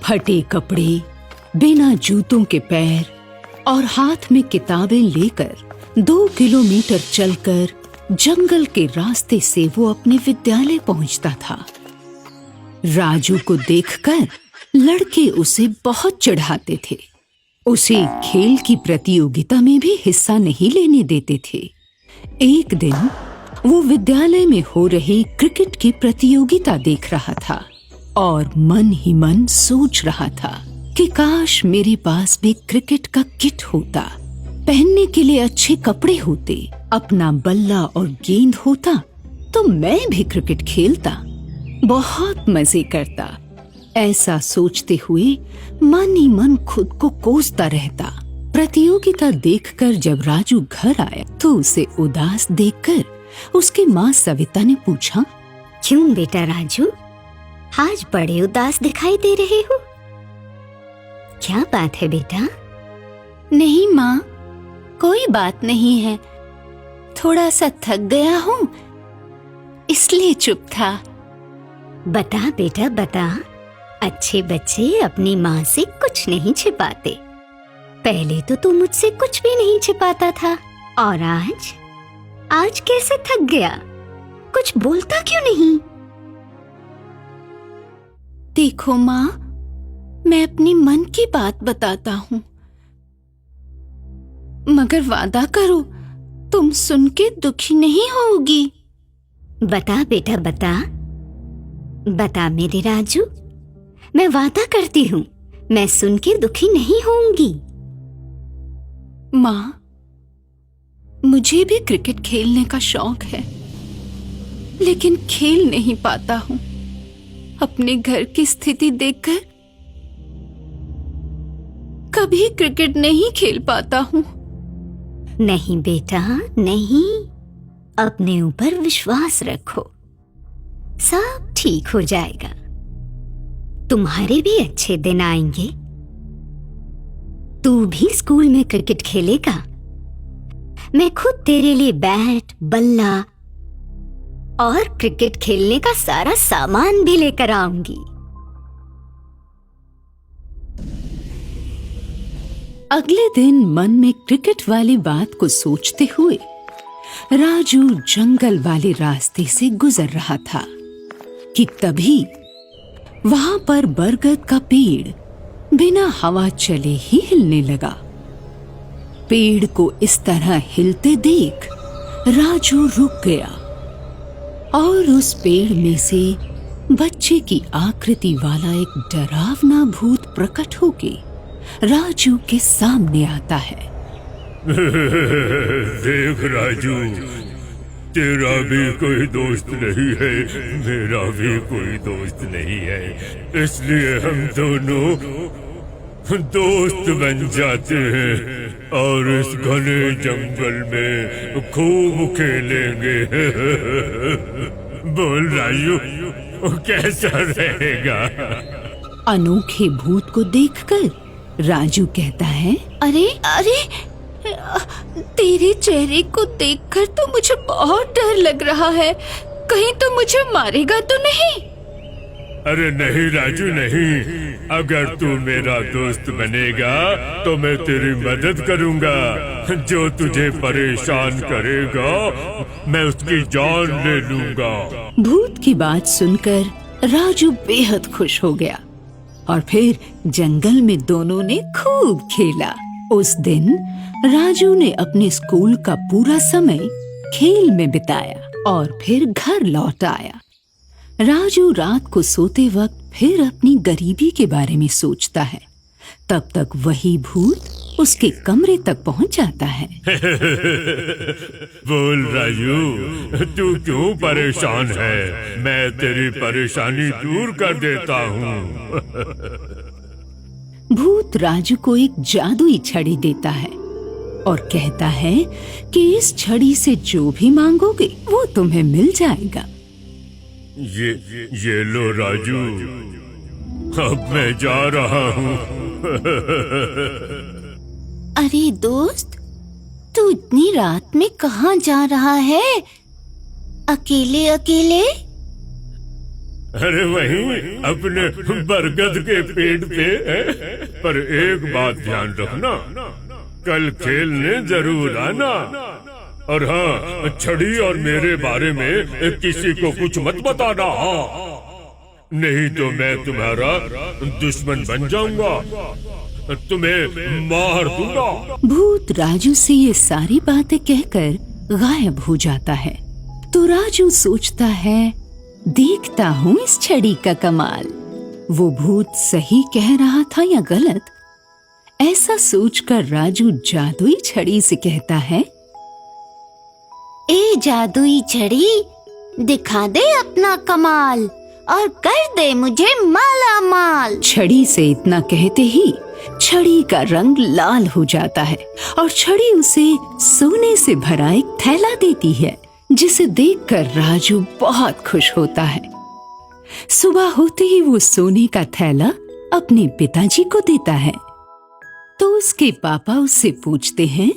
फटे कपड़े, बिना जूतों के पैर और हाथ में किताबें लेकर 2 किलोमीटर चलकर जंगल के रास्ते से वो अपने विद्यालय पहुंचता था। राजू को देखकर लड़के उसे बहुत चिढ़ाते थे। उसे खेल की प्रतियोगिता में भी हिस्सा नहीं लेने देते थे। एक दिन वो विद्यालय में हो रही क्रिकेट की प्रतियोगिता देख रहा था और मन ही मन सोच रहा था कि काश मेरे पास भी क्रिकेट का किट होता, पहनने के लिए अच्छे कपड़े होते, अपना बल्ला और गेंद होता तो मैं भी क्रिकेट खेलता, बहुत मजे करता। ऐसा सोचते हुए मन ही मन खुद को कोसता रहता। प्रतियोगिता देखकर जब राजू घर आया तो उसे उदास देखकर उसकी माँ सविता ने पूछा, क्यों बेटा राजू, आज बड़े उदास दिखाई दे रहे हो? क्या बात है बेटा? नहीं माँ, कोई बात नहीं है, थोड़ा सा थक गया हूँ इसलिए चुप था। बता बेटा बता, अच्छे बच्चे अपनी माँ से कुछ नहीं छिपाते। पहले तो तू मुझसे कुछ भी नहीं छिपाता था, और आज कैसे थक गया? कुछ बोलता क्यों नहीं? देखो माँ, मैं अपनी मन की बात बताता हूँ, मगर वादा करो तुम सुन के दुखी नहीं होगी। बता बेटा बता, बता मेरे राजू, मैं वादा करती हूँ मैं सुन के दुखी नहीं होऊंगी। माँ, मुझे भी क्रिकेट खेलने का शौक है, लेकिन खेल नहीं पाता हूँ। अपने घर की स्थिति देखकर कभी क्रिकेट नहीं खेल पाता हूँ। नहीं बेटा नहीं, अपने ऊपर विश्वास रखो, सब ठीक हो जाएगा। तुम्हारे भी अच्छे दिन आएंगे। तू भी स्कूल में क्रिकेट खेलेगा। मैं खुद तेरे लिए बैट, बल्ला और क्रिकेट खेलने का सारा सामान भी लेकर आऊंगी। अगले दिन मन में क्रिकेट वाली बात को सोचते हुए राजू जंगल वाले रास्ते से गुजर रहा था कि तभी वहां पर बरगद का पेड़ बिना हवा चले ही हिलने लगा। पेड़ को इस तरह हिलते देख राजू रुक गया और उस पेड़ में से बच्चे की आकृति वाला एक डरावना भूत प्रकट होके राजू के सामने आता है। देख राजू, तेरा भी कोई दोस्त नहीं है, मेरा भी कोई दोस्त नहीं है, इसलिए हम दोनों दोस्त बन जाते हैं और इस घने जंगल में खूब खेलेंगे। बोल राजू, कैसा रहेगा? अनोखे भूत को देखकर राजू कहता है, अरे अरे, तेरे चेहरे को देखकर तो मुझे बहुत डर लग रहा है, कहीं तो मुझे मारेगा तो नहीं? अरे नहीं राजू नहीं, अगर तू मेरा दोस्त बनेगा तो मैं तेरी मदद करूंगा। जो तुझे परेशान करेगा मैं उसकी जान ले लूंगा। भूत की बात सुनकर राजू बेहद खुश हो गया और फिर जंगल में दोनों ने खूब खेला। उस दिन राजू ने अपने स्कूल का पूरा समय खेल में बिताया और फिर घर लौट आया। राजू रात को सोते वक्त फिर अपनी गरीबी के बारे में सोचता है। तब तक वही भूत उसके कमरे तक पहुंच जाता है। बोल राजू, तू क्यों परेशान है? मैं तेरी परेशानी दूर कर देता हूँ। भूत राजू को एक जादुई छड़ी देता है और कहता है कि इस छड़ी से जो भी मांगोगे वो तुम्हें मिल जाएगा। ये लो राजू, अब मैं जा रहा हूँ। अरे दोस्त, तू इतनी रात में कहाँ जा रहा है, अकेले अकेले? अरे वहीं अपने बरगद के पेड़ पे। पर एक बात ध्यान रखना, कल खेलने जरूर आना। और हाँ, छड़ी और मेरे बारे में किसी को कुछ मत बताना, नहीं तो मैं तुम्हारा दुश्मन बन जाऊंगा, तुम्हें मार दूंगा। भूत राजू से ये सारी बातें कहकर गायब हो जाता है। तो राजू सोचता है, देखता हूँ इस छड़ी का कमाल। वो भूत सही कह रहा था या गलत? ऐसा सोचकर राजू जादुई छड़ी से कहता है, ए जादुई छड़ी, दिखा दे अपना कमाल और कर दे मुझे माला माल। छड़ी से इतना कहते ही छड़ी का रंग लाल हो जाता है और छड़ी उसे सोने से भरा एक थैला देती है, जिसे देखकर राजू बहुत खुश होता है। सुबह होते ही वो सोने का थैला अपने पिताजी को देता है। तो उसके पापा उससे पूछते हैं,